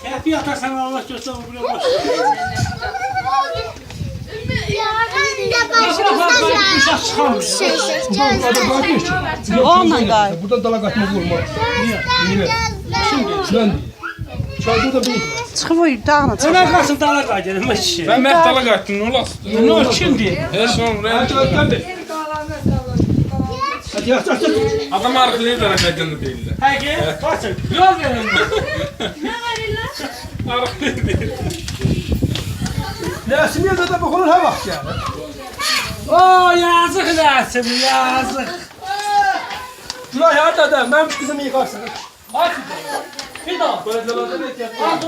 Tepi atarsan Allah göster o buraya boş. Uşaq çıxarmış. Onunla gayet. Buradan dala kaçmak olmaz. Niye? Şimdi. Çayda da bir. Çıxıb o dağına çıxıb. Ömer kalsın dağlar kaydırın mı kişi? Ben mehtala kaçtım, ne olasın? Ne oldu şimdi? Her son Hadi yat. adam arkaya da kaydını değiller. Peki, kaçın. Yol verin. Arkaya değil. Nesimiye de bakalım ha bak yani. Oo yazık Nesim, yazık. Şuraya yarda da ben kızımı yıkarsın. Hadi. Bir daha. Hadi,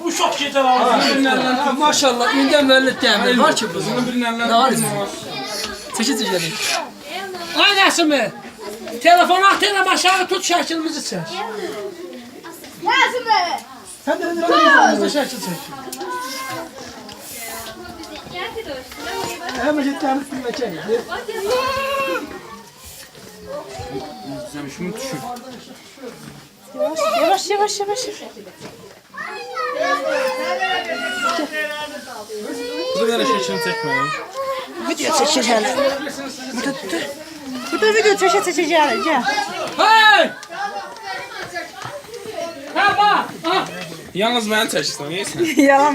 bu çok güzel abi. Maşallah inden vellet demir var ki bu. Bunu birinin elinden Ne var? birinin var. Çeşit çeşit. Ay Nesimi. Telefonu atayla aşağı tut şəkilimizi çək. Sen de Hızlı şəkil çək. hemen gittiğimiz bir mekan. Sen şunu düşün. Yavaş yavaş. Bu da böyle şeşini çekmeyin. Video çəkəcəyəm. Burada video çəkəcəyəm. Gəl. Hey! Ha bak. Ha. Yalnız beni çeksin, neyse. Yalan.